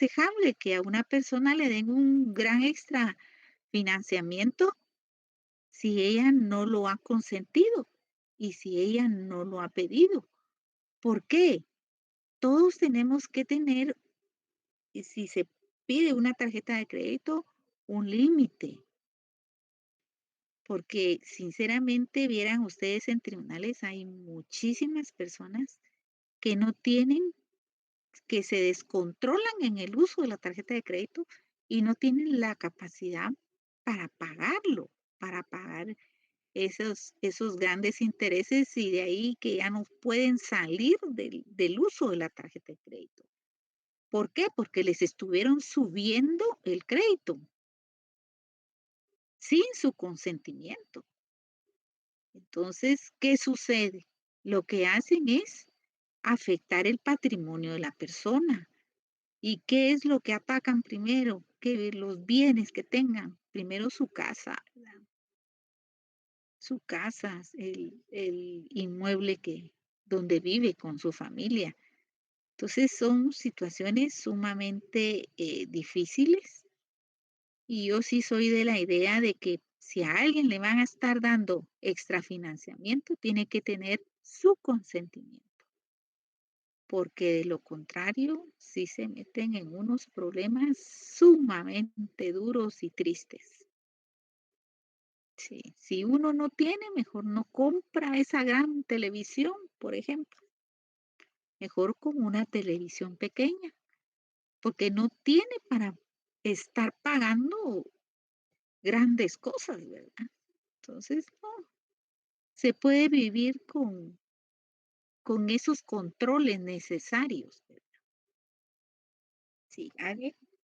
dejable que a una persona le den un gran extra financiamiento si ella no lo ha consentido y si ella no lo ha pedido. ¿Por qué? Todos tenemos que tener, y si se pide una tarjeta de crédito, un límite, porque sinceramente vieran ustedes en tribunales hay muchísimas personas que no tienen, que se descontrolan en el uso de la tarjeta de crédito y no tienen la capacidad para pagarlo, para pagar esos grandes intereses y de ahí que ya no pueden salir del uso de la tarjeta de crédito. ¿Por qué? Porque les estuvieron subiendo el crédito sin su consentimiento. Entonces, ¿qué sucede? Lo que hacen es afectar el patrimonio de la persona. ¿Y qué es lo que atacan primero? Que los bienes que tengan. Primero su casa, ¿verdad? Su casa, el inmueble donde vive con su familia. Entonces son situaciones sumamente difíciles y yo sí soy de la idea de que si a alguien le van a estar dando extrafinanciamiento, tiene que tener su consentimiento, porque de lo contrario, sí se meten en unos problemas sumamente duros y tristes. Sí, si uno no tiene, mejor no compra esa gran televisión, por ejemplo, mejor con una televisión pequeña, porque no tiene para estar pagando grandes cosas, ¿verdad? Entonces, no, se puede vivir con esos controles necesarios, ¿verdad? Sí,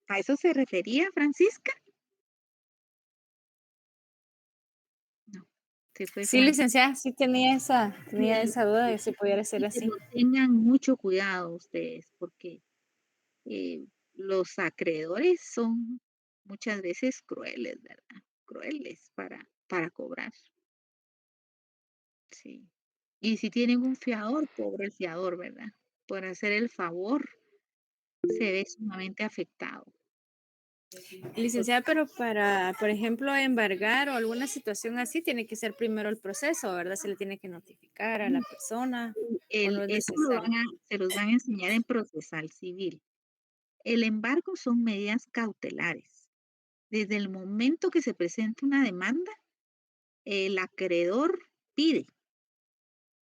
¿a eso se refería Francisca? No, se fue Sí, Francisca. licenciada, sí tenía esa duda de si pudiera ser Pero así. tengan mucho cuidado ustedes, porque eh, los acreedores son muchas veces crueles, ¿verdad? Crueles para cobrar, sí. Y si tienen un fiador, pobre el fiador, ¿verdad? Por hacer el favor, se ve sumamente afectado. Licenciada, pero para, por ejemplo, embargar o alguna situación así, tiene que ser primero el proceso, ¿verdad? Se le tiene que notificar a la persona o no es Eso necesario. se los van a enseñar en procesal civil. El embargo son medidas cautelares. Desde el momento que se presenta una demanda, el acreedor pide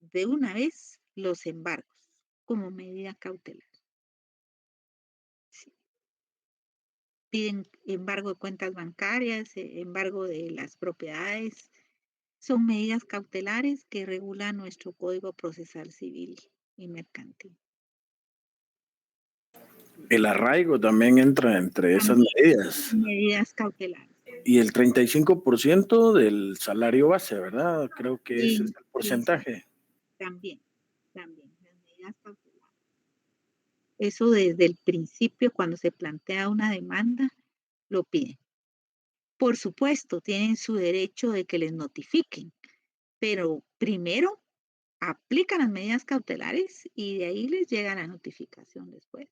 de una vez los embargos como medida cautelar. Sí. Piden embargo de cuentas bancarias, embargo de las propiedades. Son medidas cautelares que regula nuestro Código Procesal Civil y Mercantil. El arraigo también entra entre esas También medidas. medidas cautelares. Y el 35% del salario base, ¿verdad? Creo que ese es Sí, el sí, sí, porcentaje. también, también, las medidas cautelares. Eso desde el principio, cuando se plantea una demanda, lo piden. Por supuesto, tienen su derecho de que les notifiquen, pero primero aplican las medidas cautelares y de ahí les llega la notificación después.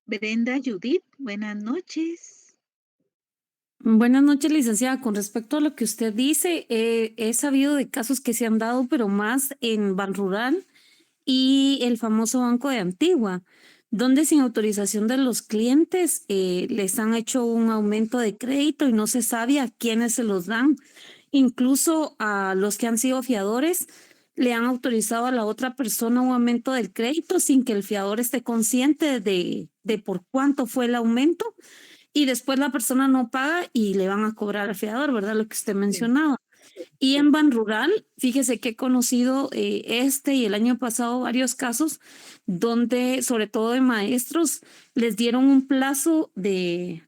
Brenda Judith, buenas noches. Buenas noches, licenciada. Con respecto a lo que usted dice, he sabido de casos que se han dado, pero más en Banrural y el famoso Banco de Antigua, donde sin autorización de los clientes les han hecho un aumento de crédito y no se sabe a quiénes se los dan. Incluso a los que han sido fiadores le han autorizado a la otra persona un aumento del crédito sin que el fiador esté consciente de por cuánto fue el aumento y después la persona no paga y le van a cobrar al fiador, ¿verdad? Lo que usted Sí, mencionaba. Y sí. en Ban Rural, fíjese que he conocido este y el año pasado varios casos donde, sobre todo de maestros, les dieron un plazo de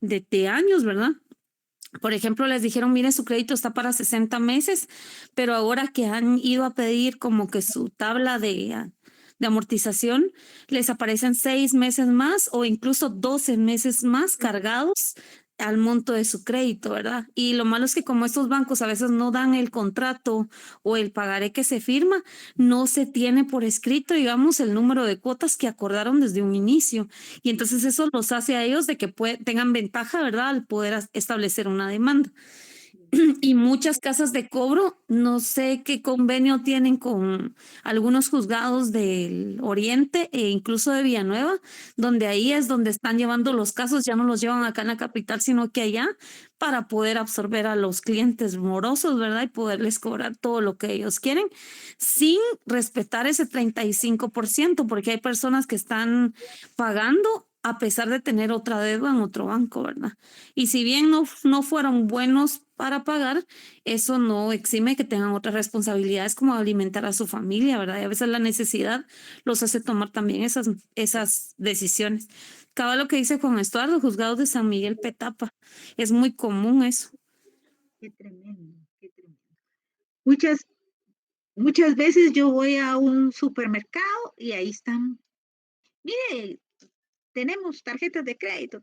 años, ¿verdad? Por ejemplo, les dijeron, mire, su crédito está para 60 meses, pero ahora que han ido a pedir como que su tabla de amortización, les aparecen 6 meses más o incluso 12 meses más cargados al monto de su crédito, ¿verdad? Y lo malo es que como estos bancos a veces no dan el contrato o el pagaré que se firma, no se tiene por escrito, digamos, el número de cuotas que acordaron desde un inicio. Y entonces eso los hace a ellos de que tengan ventaja, ¿verdad? Al poder establecer una demanda. Y muchas casas de cobro, no sé qué convenio tienen con algunos juzgados del Oriente e incluso de Villanueva, donde ahí es donde están llevando los casos, ya no los llevan acá en la capital, sino que allá para poder absorber a los clientes morosos, ¿verdad? Y poderles cobrar todo lo que ellos quieren sin respetar ese 35%, porque hay personas que están pagando a pesar de tener otra deuda en otro banco, ¿verdad? Y si bien no fueron buenos para pagar, eso no exime que tengan otras responsabilidades como alimentar a su familia, ¿verdad? Y a veces la necesidad los hace tomar también esas decisiones. Cada lo que dice Juan Estuardo, juzgados de San Miguel Petapa. Es muy común eso. Qué tremendo, qué tremendo. Muchas veces yo voy a un supermercado y ahí están, mire, tenemos tarjetas de crédito,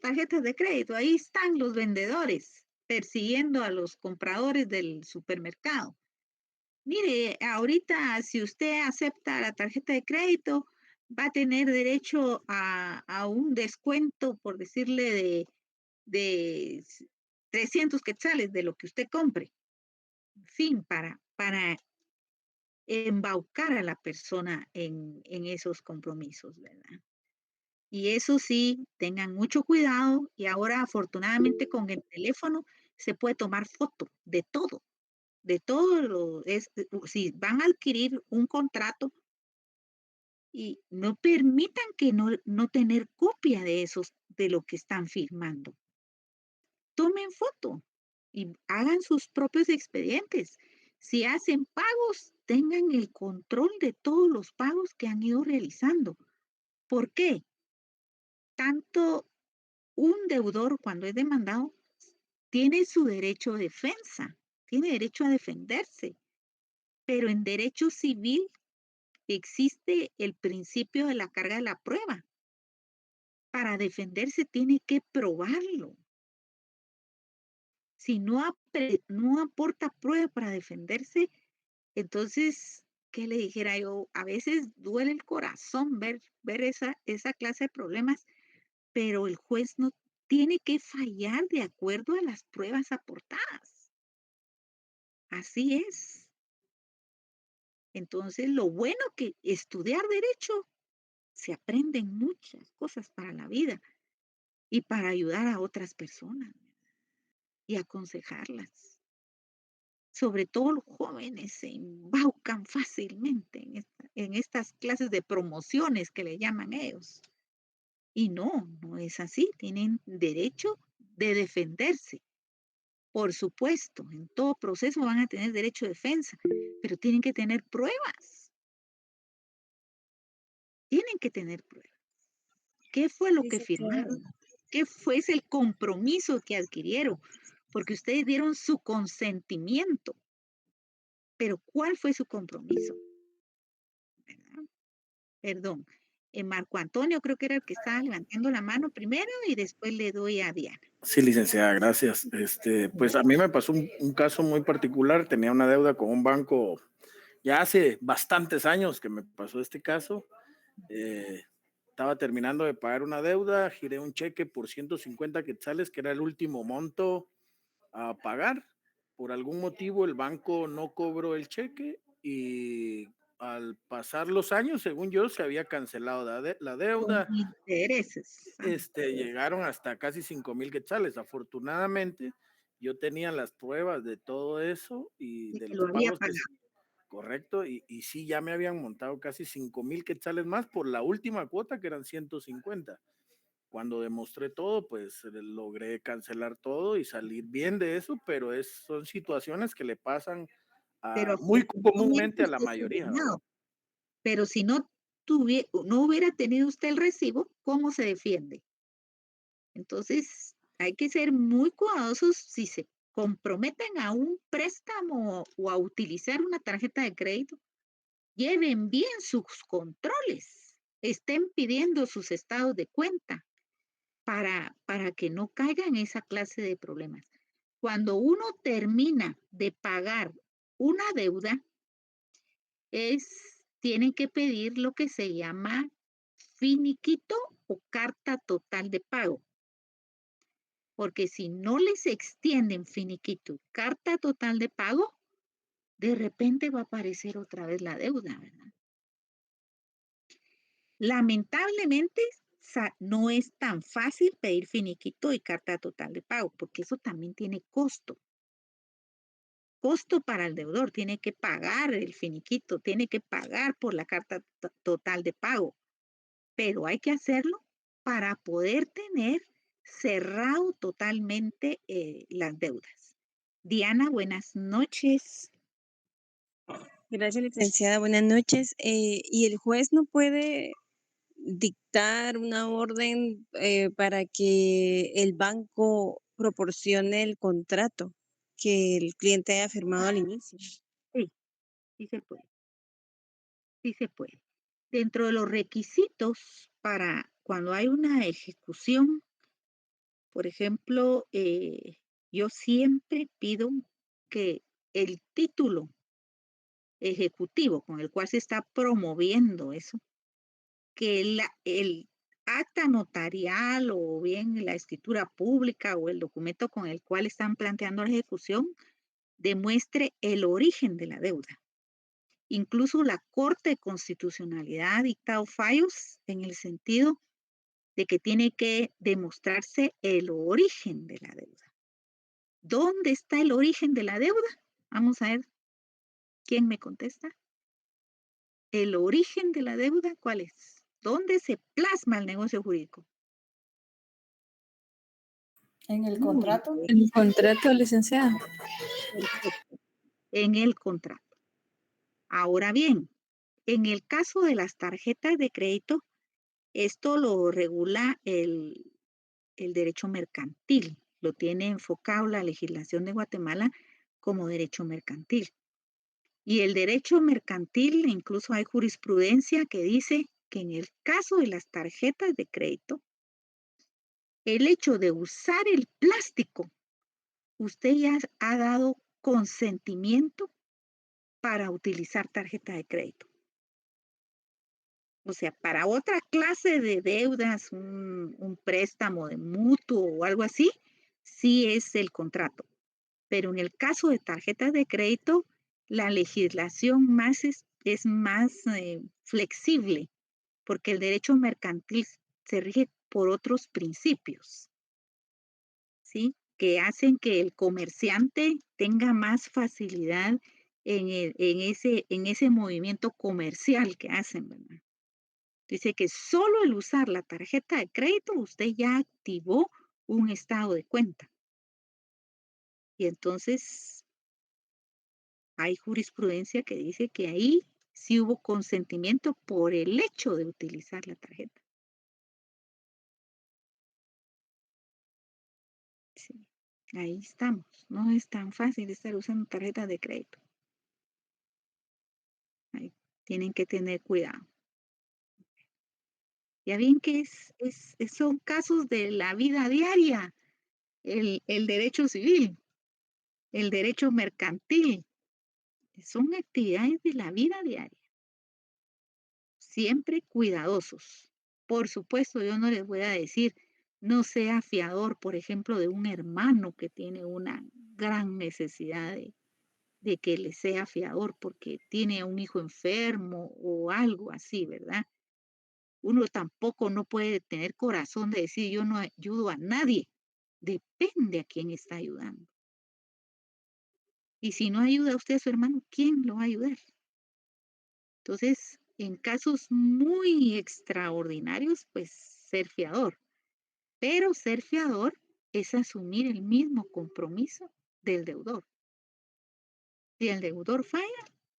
ahí están los vendedores persiguiendo a los compradores del supermercado. Mire, ahorita si usted acepta la tarjeta de crédito, va a tener derecho a un descuento, por decirle, de 300 quetzales de lo que usted compre. En fin, para embaucar a la persona en esos compromisos, ¿verdad? Y eso sí, tengan mucho cuidado y ahora afortunadamente con el teléfono se puede tomar foto de todo si van a adquirir un contrato y no permitan que no tener copia de esos, de lo que están firmando. Tomen foto y hagan sus propios expedientes. Si hacen pagos, tengan el control de todos los pagos que han ido realizando. ¿Por qué? Tanto un deudor cuando es demandado tiene su derecho a defensa, tiene derecho a defenderse, pero en derecho civil existe el principio de la carga de la prueba. Para defenderse tiene que probarlo. Si no aporta prueba para defenderse, entonces, ¿qué le dijera yo? A veces duele el corazón ver esa clase de problemas, pero el juez no tiene que fallar de acuerdo a las pruebas aportadas. Así es. Entonces, lo bueno que estudiar derecho, se aprenden muchas cosas para la vida y para ayudar a otras personas y aconsejarlas. Sobre todo los jóvenes se embaucan fácilmente en estas clases de promociones que le llaman ellos. Y no es así. Tienen derecho de defenderse. Por supuesto, en todo proceso van a tener derecho de defensa, pero tienen que tener pruebas. Tienen que tener pruebas. ¿Qué fue lo que Licenciada. firmaron? ¿Qué fue el compromiso que adquirieron? Porque ustedes dieron su consentimiento, pero ¿cuál fue su compromiso? ¿Verdad? Perdón. Marco Antonio creo que era el que estaba levantando la mano primero y después le doy a Diana. Sí, licenciada, gracias. Pues a mí me pasó un caso muy particular. Tenía una deuda con un banco ya hace bastantes años que me pasó este caso. Estaba terminando de pagar una deuda, giré un cheque por 150 quetzales, que era el último monto a pagar. Por algún motivo el banco no cobró el cheque y al pasar los años, según yo, se había cancelado la Con deuda. intereses. Llegaron hasta casi 5,000 quetzales. Afortunadamente, yo tenía las pruebas de todo eso y De de que los lo había pagos que pagado. correcto, y sí, ya me habían montado casi 5,000 quetzales más por la última cuota, que eran 150. Cuando demostré todo, pues logré cancelar todo y salir bien de eso, pero son situaciones que le pasan Pero muy afortunadamente comúnmente a la usted fue mayoría, ¿verdad? ganado. Pero si no hubiera tenido usted el recibo, ¿cómo se defiende? Entonces, hay que ser muy cuidadosos si se comprometen a un préstamo o a utilizar una tarjeta de crédito. Lleven bien sus controles. Estén pidiendo sus estados de cuenta. para que no caiga en esa clase de problemas. Cuando uno termina de pagar una deuda, tienen que pedir lo que se llama finiquito o carta total de pago, porque si no les extienden finiquito, carta total de pago, de repente va a aparecer otra vez la deuda, ¿verdad? Lamentablemente, no es tan fácil pedir finiquito y carta total de pago, porque eso también tiene costo. Costo para el deudor, tiene que pagar el finiquito, tiene que pagar por la carta total de pago, pero hay que hacerlo para poder tener cerrado totalmente las deudas. Diana, buenas noches. Gracias, licenciada. Buenas noches. ¿Y el juez no puede dictar una orden para que el banco proporcione el contrato que el cliente haya firmado al inicio? Sí, sí se puede. Sí se puede. Dentro de los requisitos para cuando hay una ejecución, por ejemplo, yo siempre pido que el título ejecutivo con el cual se está promoviendo eso, que el acta notarial o bien la escritura pública o el documento con el cual están planteando la ejecución demuestre el origen de la deuda. Incluso la Corte de Constitucionalidad ha dictado fallos en el sentido de que tiene que demostrarse el origen de la deuda. ¿Dónde está el origen de la deuda? Vamos a ver quién me contesta. ¿El origen de la deuda cuál es? ¿Dónde se plasma el negocio jurídico? En el Muy contrato. bien, El contrato, licenciada. perfecto. En el contrato. Ahora bien, en el caso de las tarjetas de crédito, esto lo regula el derecho mercantil, lo tiene enfocado la legislación de Guatemala como derecho mercantil. Y el derecho mercantil, incluso hay jurisprudencia que dice que en el caso de las tarjetas de crédito, el hecho de usar el plástico, usted ya ha dado consentimiento para utilizar tarjeta de crédito. O sea, para otra clase de deudas, un préstamo de mutuo o algo así, sí es el contrato. Pero en el caso de tarjetas de crédito, la legislación es más flexible, porque el derecho mercantil se rige por otros principios, ¿sí? Que hacen que el comerciante tenga más facilidad en ese movimiento comercial que hacen, ¿verdad? Dice que solo el usar la tarjeta de crédito, usted ya activó un estado de cuenta. Y entonces hay jurisprudencia que dice que ahí sí hubo consentimiento por el hecho de utilizar la tarjeta. Sí, ahí estamos. No es tan fácil estar usando tarjetas de crédito. Ahí tienen que tener cuidado. Ya bien que son casos de la vida diaria, el derecho civil, el derecho mercantil, son actividades de la vida diaria. Siempre cuidadosos. Por supuesto, yo no les voy a decir, no sea fiador, por ejemplo, de un hermano que tiene una gran necesidad de que le sea fiador porque tiene un hijo enfermo o algo así, ¿verdad? Uno tampoco no puede tener corazón de decir yo no ayudo a nadie. Depende a quién está ayudando. Y si no ayuda a usted a su hermano, ¿quién lo va a ayudar? Entonces, en casos muy extraordinarios, pues ser fiador. Pero ser fiador es asumir el mismo compromiso del deudor. Si el deudor falla,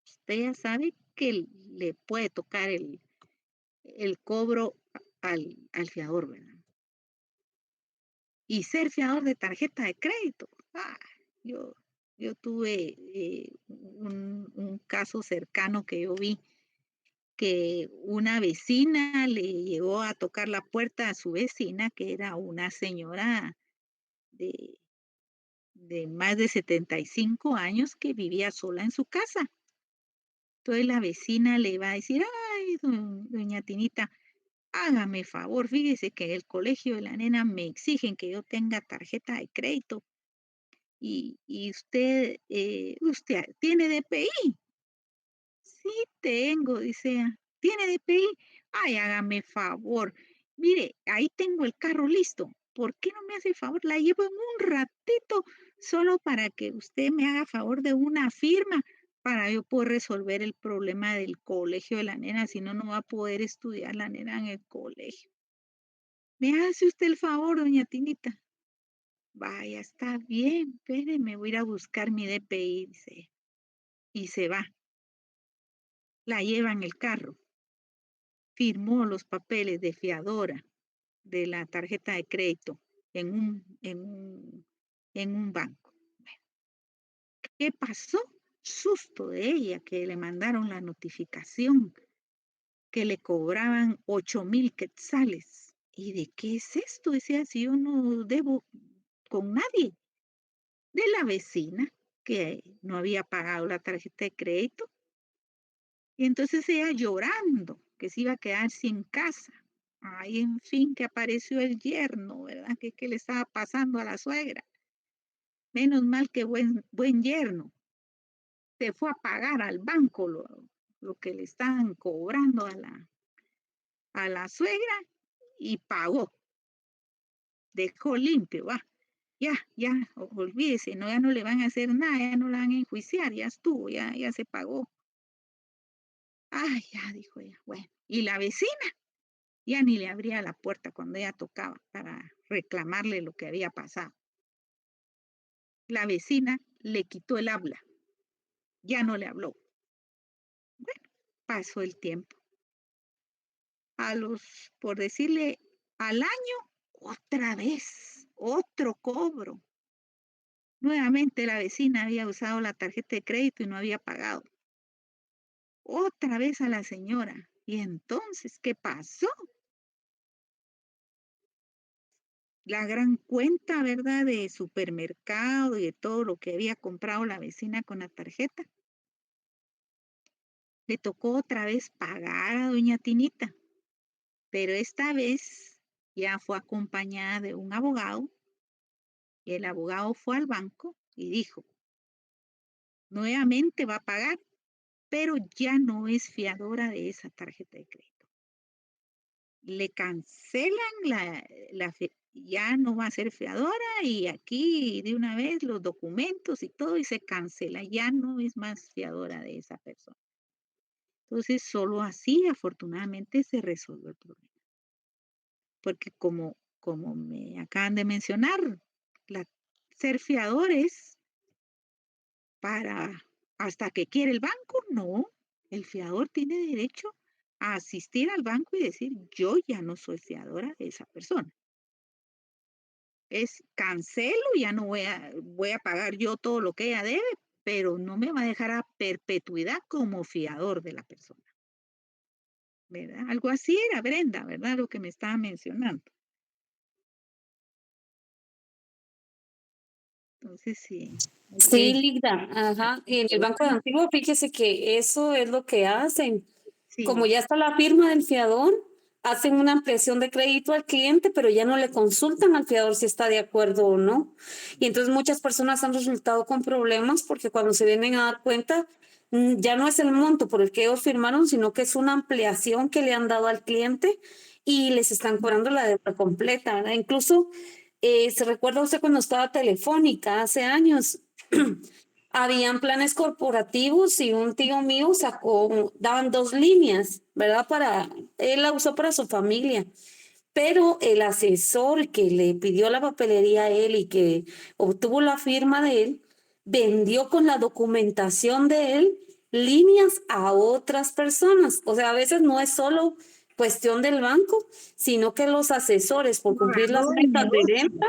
usted ya sabe que le puede tocar el cobro al fiador, ¿verdad? Y ser fiador de tarjeta de crédito. Yo, yo tuve un caso cercano que yo vi que una vecina le llegó a tocar la puerta a su vecina, que era una señora de, de más de 75 años que vivía sola en su casa. Entonces la vecina le va a decir, ay, doña Tinita, hágame favor, fíjese que en el colegio de la nena me exigen que yo tenga tarjeta de crédito y usted tiene DPI. Sí tengo, dice ella. ¿Tiene DPI? Ay, hágame favor. Mire, ahí tengo el carro listo. ¿Por qué no me hace favor? La llevo en un ratito solo para que usted me haga favor de una firma para yo poder resolver el problema del colegio de la nena, si no, no va a poder estudiar la nena en el colegio. ¿Me hace usted el favor, doña Tinita? Vaya, está bien, espéreme, voy a ir a buscar mi DPI, dice ella. Y se va. La lleva en el carro. Firmó los papeles de fiadora de la tarjeta de crédito en un banco. ¿Qué pasó? Susto de ella que le mandaron la notificación que le cobraban 8,000 quetzales. ¿Y de qué es esto? Decía, si yo no debo con nadie. De la vecina que no había pagado la tarjeta de crédito. Y entonces ella llorando que se iba a quedar sin casa. Ay, en fin, que apareció el yerno, ¿verdad? Que le estaba pasando a la suegra. Menos mal que buen yerno. Se fue a pagar al banco lo que le estaban cobrando a la suegra y pagó. Dejó limpio, va. Ya, olvídese, no, ya no le van a hacer nada, ya no la van a enjuiciar, ya estuvo, ya se pagó. Ay, ya, dijo ella, bueno. Y la vecina ya ni le abría la puerta cuando ella tocaba para reclamarle lo que había pasado. La vecina le quitó el habla, ya no le habló. Bueno, pasó el tiempo. Por decirle, al año, otra vez, otro cobro. Nuevamente la vecina había usado la tarjeta de crédito y no había pagado. Otra vez a la señora. Y entonces, ¿qué pasó? La gran cuenta, ¿verdad? De supermercado y de todo lo que había comprado la vecina con la tarjeta. Le tocó otra vez pagar a doña Tinita, pero esta vez ya fue acompañada de un abogado y el abogado fue al banco y dijo, nuevamente va a pagar, pero ya no es fiadora de esa tarjeta de crédito. Le cancelan ya no va a ser fiadora y aquí de una vez los documentos y todo y se cancela, ya no es más fiadora de esa persona. Entonces, solo así afortunadamente se resolvió el problema. Porque como me acaban de mencionar, ser fiadores para hasta que quiere el banco, no. El fiador tiene derecho a asistir al banco y decir, yo ya no soy fiadora de esa persona. Es cancelo, ya no voy a pagar yo todo lo que ella debe, pero no me va a dejar a perpetuidad como fiador de la persona, ¿verdad? Algo así era Brenda, ¿verdad? Lo que me estaba mencionando. Entonces, sí, Sí, Ligda, ajá. Y en el Banco de Antigua, fíjese que eso es lo que hacen. Como sí, ya está la firma del fiador, hacen una ampliación de crédito al cliente, pero ya no le consultan al fiador si está de acuerdo o no. Y entonces muchas personas han resultado con problemas porque cuando se vienen a dar cuenta, ya no es el monto por el que ellos firmaron, sino que es una ampliación que le han dado al cliente y les están cobrando la deuda completa, ¿verdad? Incluso, ¿se recuerda usted cuando estaba Telefónica hace años? Habían planes corporativos y un tío mío daban 2 líneas, ¿verdad? Él la usó para su familia, pero el asesor que le pidió la papelería a él y que obtuvo la firma de él, vendió con la documentación de él líneas a otras personas. O sea, a veces no es solo cuestión del banco, sino que los asesores, por cumplir las agarró el metas de negocio. venta,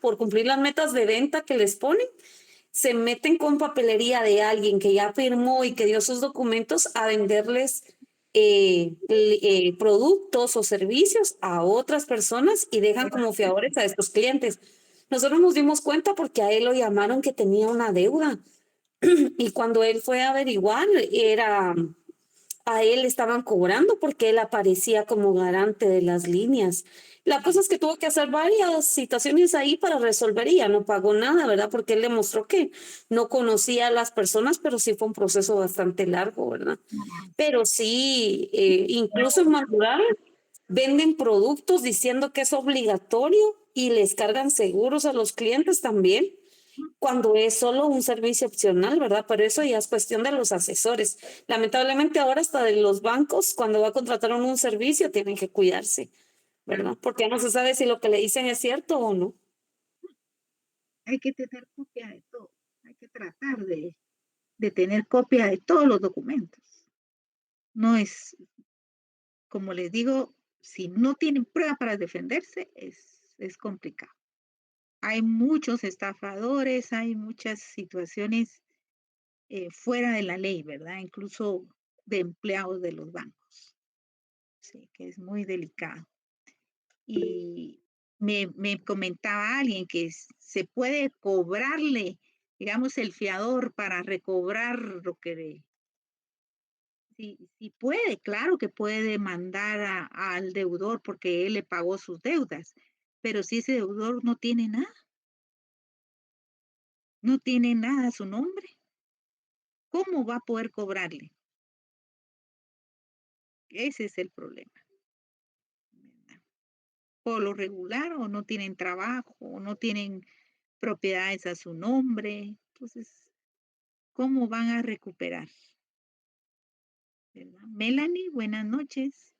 por cumplir las metas de venta que les ponen, se meten con papelería de alguien que ya firmó y que dio sus documentos a venderles productos o servicios a otras personas y dejan como fiadores a estos clientes. Nosotros nos dimos cuenta porque a él lo llamaron que tenía una deuda y cuando él fue a averiguar, a él le estaban cobrando porque él aparecía como garante de las líneas. La cosa es que tuvo que hacer varias citaciones ahí para resolver y ya no pagó nada, ¿verdad? Porque él demostró que no conocía a las personas, pero sí fue un proceso bastante largo, ¿verdad? Pero sí, incluso en Manural venden productos diciendo que es obligatorio y les cargan seguros a los clientes también cuando es solo un servicio opcional, ¿verdad? Pero eso ya es cuestión de los asesores. Lamentablemente ahora hasta de los bancos, cuando va a contratar un servicio, tienen que cuidarse, ¿verdad? Porque ya no se sabe si lo que le dicen es cierto o no. Hay que tener copia de todo. Hay que tratar de tener copia de todos los documentos. No es, como les digo, si no tienen prueba para defenderse, es complicado. Hay muchos estafadores, hay muchas situaciones fuera de la ley, ¿verdad? Incluso de empleados de los bancos. Sí, que es muy delicado. Y me comentaba alguien que se puede cobrarle, digamos, el fiador para recobrar lo que sí puede, claro que puede demandar al deudor porque él le pagó sus deudas, pero si ese deudor no tiene nada a su nombre, ¿cómo va a poder cobrarle? Ese es el problema, ¿verdad? Por lo regular, o no tienen trabajo, o no tienen propiedades a su nombre. Entonces, ¿cómo van a recuperar? ¿Verdad? Melanie, buenas noches.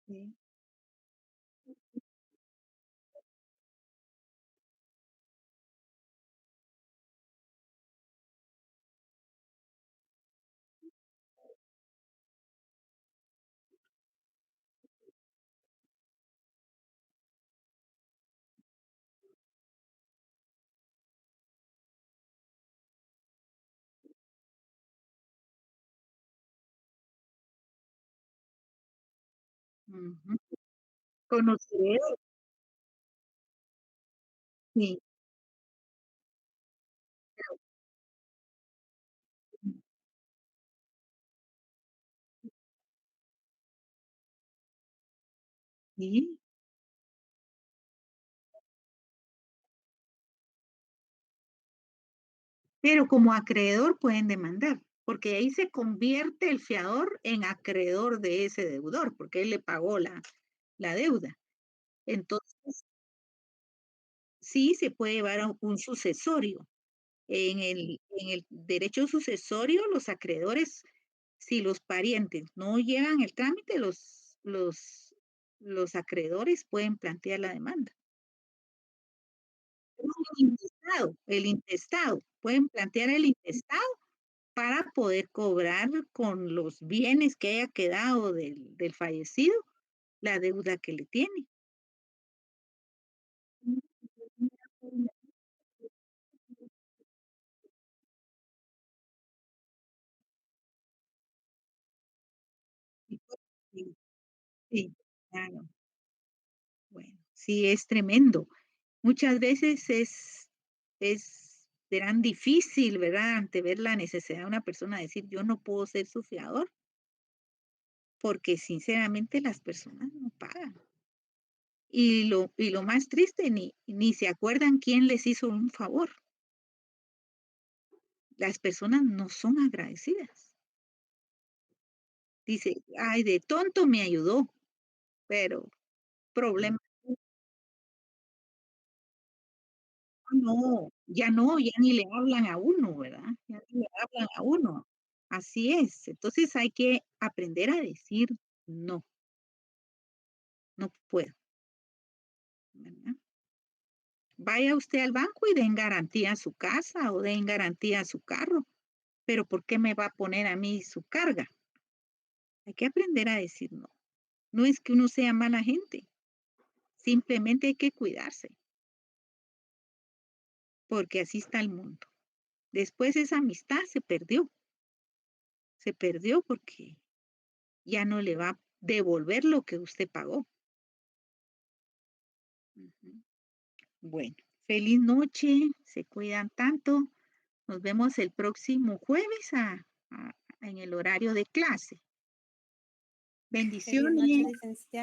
Sí. Ujú. Conoceré, sí, sí, pero como acreedor pueden demandar, porque ahí se convierte el fiador en acreedor de ese deudor, porque él le pagó la deuda. Entonces, sí se puede llevar a un sucesorio. En el derecho sucesorio, los acreedores, si los parientes no llevan el trámite, los acreedores pueden plantear la demanda. El intestado, pueden plantear el intestado para poder cobrar con los bienes que haya quedado del fallecido la deuda que le tiene. Sí, sí, claro. Bueno, sí, es tremendo. Muchas veces serán difícil, ¿verdad? Ante ver la necesidad de una persona decir, yo no puedo ser su fiador, porque sinceramente las personas no pagan. Y lo más triste, ni se acuerdan quién les hizo un favor. Las personas no son agradecidas. Dice, ay, de tonto me ayudó, pero problema, no, ya ni le hablan a uno, ¿verdad? Ya ni le hablan a uno. Así es. Entonces hay que aprender a decir no, no puedo, ¿verdad? Vaya usted al banco y den garantía a su casa o den garantía a su carro, pero ¿por qué me va a poner a mí su carga? Hay que aprender a decir no. No es que uno sea mala gente, simplemente hay que cuidarse, porque así está el mundo. Después esa amistad se perdió porque ya no le va a devolver lo que usted pagó. Ujú. Bueno, feliz noche, se cuidan tanto. Nos vemos el próximo jueves en el horario de clase. Feliz noche, Bendiciones. licenciada.